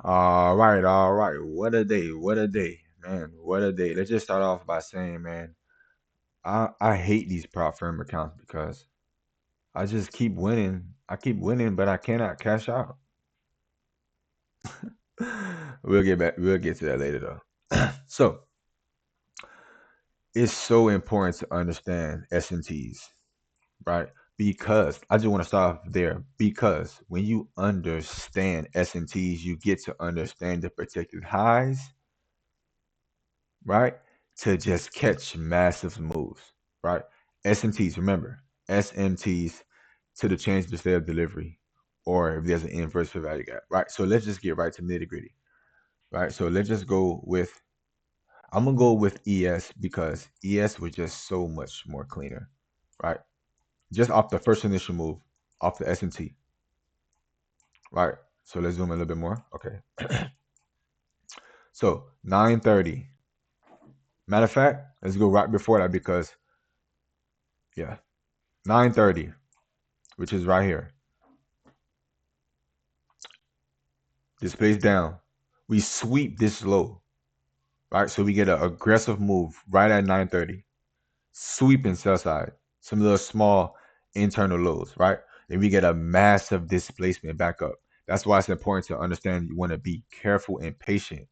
All right. What a day. What a day. Man, what a day. Let's just start off by saying, man, I hate these prop firm accounts because I just keep winning. I keep winning, but I cannot cash out. We'll get to that later though. So it's so important to understand SMTs, right? Because I just want to start off there. Because when you understand SMTs, you get to understand the protected highs, right? To just catch massive moves, right? SMTs, remember, SMTs to the change the state of delivery, or if there's an inverse fair value gap, right? So let's just get right to nitty gritty, right? So let's just go with, I'm gonna go with ES because ES was just so much more cleaner, right? Just off the first initial move, off the SMT, right? So let's zoom in a little bit more. Okay. So 930. Matter of fact, let's go right before that because yeah, 930, which is right here. Displays down. We sweep this low, right? So we get an aggressive move right at 930. Sweeping sell side. Some little small internal lows, right? Then we get a massive displacement back up. That's why it's important to understand you want to be careful and patient,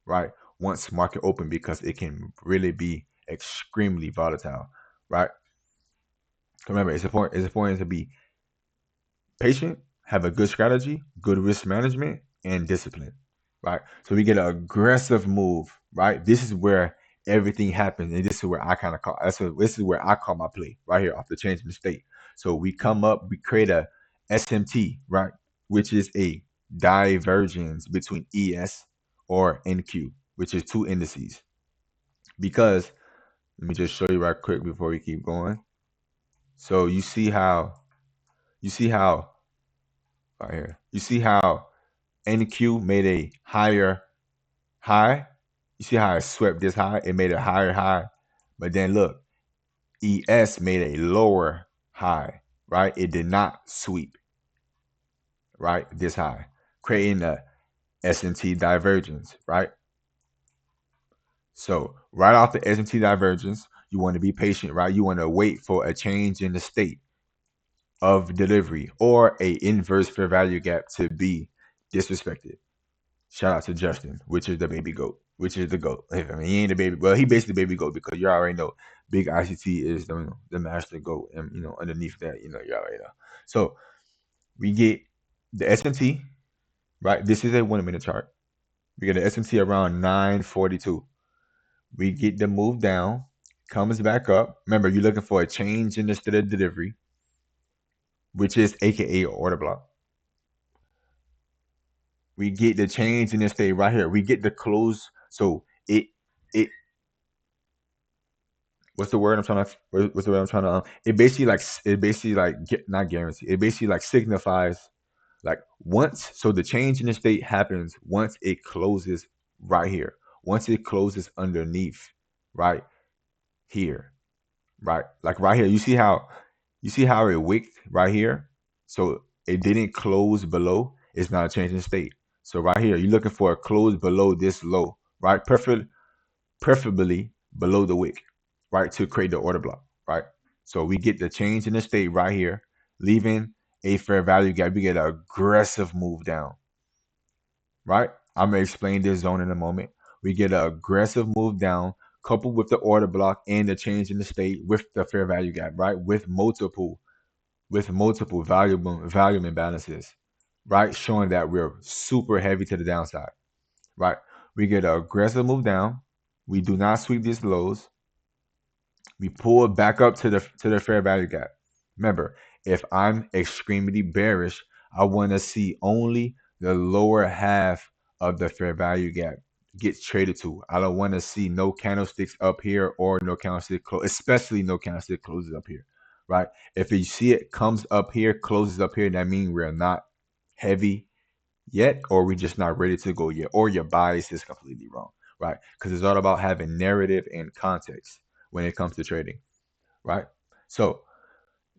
right? Once market open because it can really be extremely volatile, right? Remember, it's important to be patient, have a good strategy, good risk management, and discipline, right? So we get an aggressive move, right? This is where everything happens, and this is where I kind of call. This is where I call my play right here off the change in the state. So we come up, we create a SMT, right, which is a divergence between ES or NQ, which is two indices. Because let me just show you right quick before we keep going. So you see how right here. You see how NQ made a higher high. You see how it swept this high? It made a higher high. But then look, ES made a lower high, right? It did not sweep, right? This high, creating a S&T divergence, right? So right off the S&T divergence, you want to be patient, right? You want to wait for a change in the state of delivery or a inverse fair value gap to be disrespected. Shout out to Justin, which is the baby goat, which is the goat. I mean, he ain't the baby. Well, he basically the baby goat because you already know Big ICT is the master goat, and underneath that, you already know. So we get the S&T, right? This is a 1 minute chart. We get the S&T around 942. We get the move down, comes back up. Remember, you're looking for a change in the state of delivery, which is AKA order block. We get the change in the state right here. We get the close. So it what's the word I'm trying to what's the word I'm trying to it basically like not guarantee, it basically like signifies like once, so the change in the state happens once it closes right here, once it closes underneath right here, right, like right here. You see how it wicked right here, so it didn't close below. It's not a change in state. So right here you're looking for a close below this low, right? Preferably below the wick, right, to create the order block, right? So we get the change in the state right here, leaving a fair value gap. We get an aggressive move down, right? I'm gonna explain this zone in a moment. We get an aggressive move down, coupled with the order block and the change in the state with the fair value gap, right? With multiple volume imbalances, right? Showing that we're super heavy to the downside, right? We get an aggressive move down. We do not sweep these lows. We pull it back up to the fair value gap. Remember, if I'm extremely bearish, I want to see only the lower half of the fair value gap get traded to. I don't want to see no candlesticks up here or no candlestick close, especially no candlestick closes up here, right? If you see it comes up here, closes up here, that means we're not heavy yet, or we're just not ready to go yet, or your bias is completely wrong, right? Because it's all about having narrative and context when it comes to trading, right? So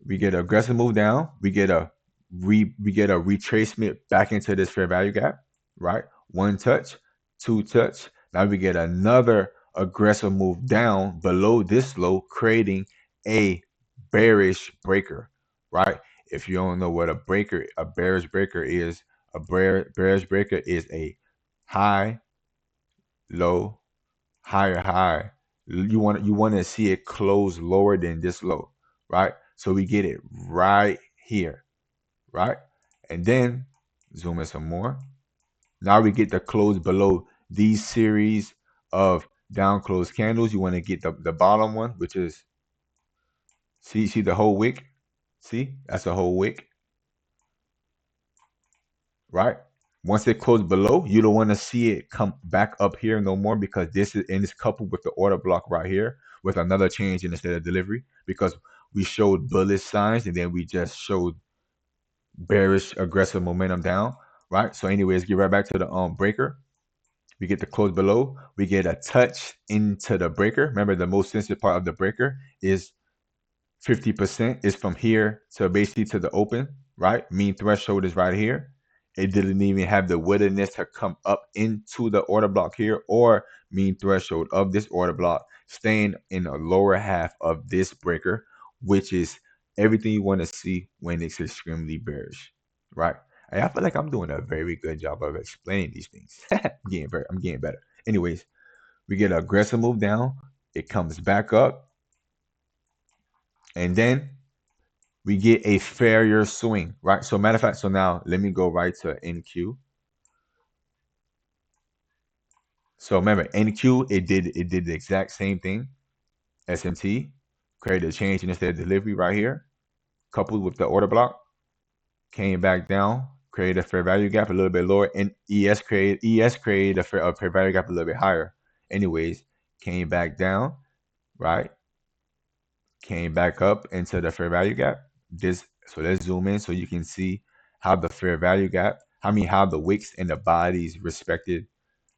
we get an aggressive move down, we get a retracement back into this fair value gap, right? One touch, two touch. Now we get another aggressive move down below this low, creating a bearish breaker, right? If you don't know what a bearish breaker is, bearish breaker is a high, low, higher high. You want to see it close lower than this low, right? So we get it right here, right? And then zoom in some more. Now we get the close below these series of down close candles. You want to get the bottom one, which is see the whole wick. See, that's a whole wick, right? Once it closed below, you don't want to see it come back up here no more, because this is and it's coupled with the order block right here with another change in the state of delivery, because we showed bullish signs and then we just showed bearish aggressive momentum down, right? So anyways, get right back to the breaker. We get the close below. We get a touch into the breaker. Remember, the most sensitive part of the breaker is 50% is from here to basically to the open, right? Mean threshold is right here. It didn't even have the willingness to come up into the order block here, or mean threshold of this order block, staying in the lower half of this breaker, which is everything you want to see when it's extremely bearish, right? And I feel like I'm doing a very good job of explaining these things. I'm getting better. Anyways, we get an aggressive move down. It comes back up, and then we get a failure swing, right? So matter of fact, so now let me go right to NQ. So remember, NQ, it did the exact same thing. SMT created a change in the state of delivery right here, coupled with the order block, came back down, created a fair value gap a little bit lower, and ES created a fair value gap a little bit higher. Anyways, came back down, right? Came back up into the fair value gap. So let's zoom in so you can see how the fair value gap, how the wicks and the bodies respected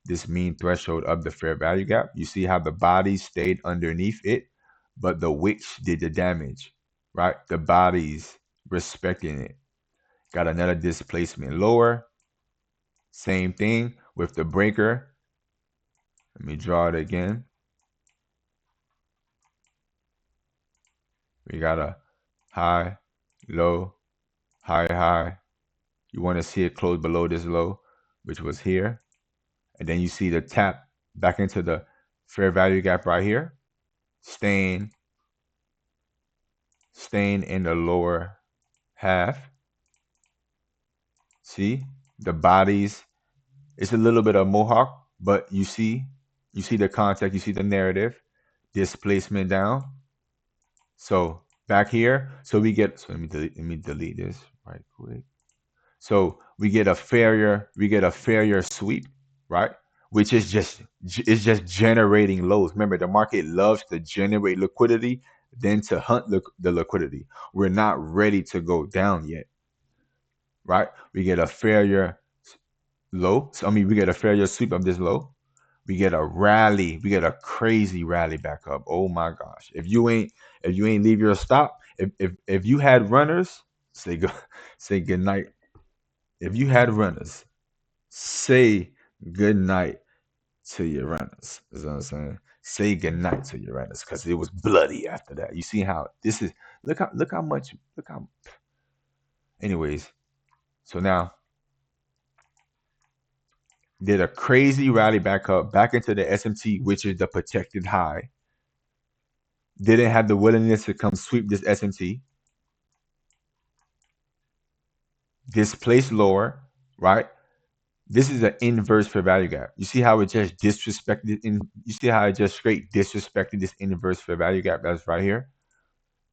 this mean threshold of the fair value gap. You see how the bodies stayed underneath it, but the wicks did the damage, right? The bodies respecting it. Got another displacement lower. Same thing with the breaker. Let me draw it again. We got a high, low, high, high. You want to see it close below this low, which was here. And then you see the tap back into the fair value gap right here, staying in the lower half. See the bodies. It's a little bit of mohawk, but you see the context, you see the narrative, displacement down. So back here, so we get. So let me delete this right quick. So we get a failure sweep, right? Which is just generating lows. Remember, the market loves to generate liquidity, then to hunt the liquidity. We're not ready to go down yet, right? We get a failure low. So, we get a failure sweep of this low. We get a rally. We get a crazy rally back up. Oh my gosh! If you ain't leave your stop, if you had runners, say go, say good night. If you had runners, say good night to your runners. Is what I'm saying. Say good night to your runners, because it was bloody after that. You see how this is. Look how much. Look how. Anyways, so now did a crazy rally back up, back into the SMT, which is the protected high. Didn't have the willingness to come sweep this SMT. Displaced lower, right? This is an inverse fair value gap. You see how it just disrespected you see how it just straight disrespected this inverse fair value gap that's right here?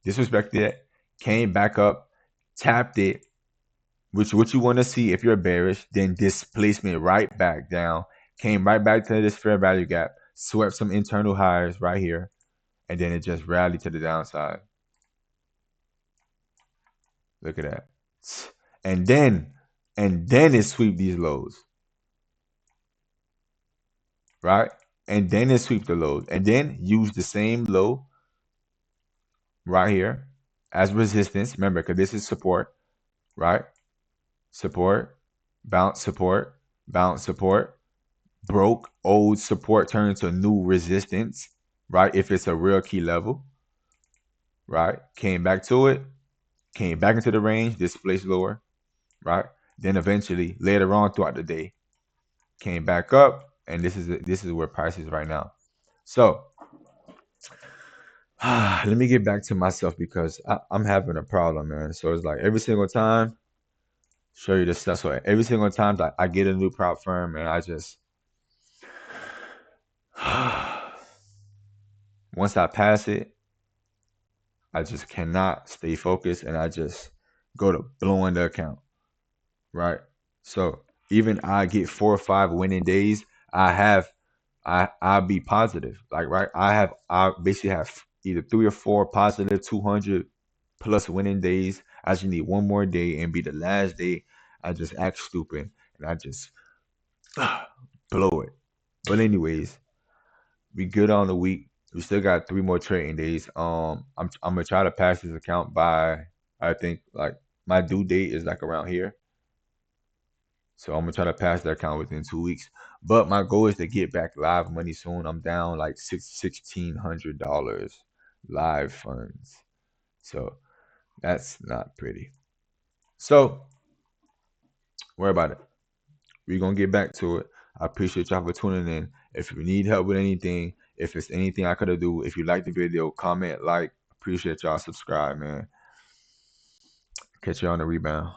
Disrespected it, came back up, tapped it, which what you want to see if you're bearish, then displacement right back down, came right back to this fair value gap, swept some internal highs right here, and then it just rallied to the downside. Look at that. And then it sweep these lows, right? And then it sweep the lows, and then use the same low right here as resistance. Remember, because this is support, right? Support, bounce, support, bounce support, broke, old support turned into new resistance, right? If it's a real key level, right? Came back to it, came back into the range, displaced lower, right? Then eventually later on throughout the day, came back up, and this is where price is right now. So let me get back to myself because I'm having a problem, man. So it's like every single time, show you this stuff. So every single time that I get a new prop firm, and I just once I pass it, I just cannot stay focused, and I just go to blowing the account, right? So even I get 4 or 5 winning days, I have I'll be positive. Like right, I basically have either 3 or 4 positive 200 plus winning days. I just need one more day and be the last day. I just act stupid and I just blow it. But anyways, we good on the week. We still got 3 more trading days. I'm gonna try to pass this account by I think like my due date is like around here. So I'm gonna try to pass that account within 2 weeks. But my goal is to get back live money soon. I'm down like $1,600 live funds. So that's not pretty. So worry about it. We're gonna get back to it. I appreciate y'all for tuning in. If you need help with anything, if it's anything I could have do, if you like the video, comment, like. Appreciate y'all. Subscribe, man. Catch you on the rebound.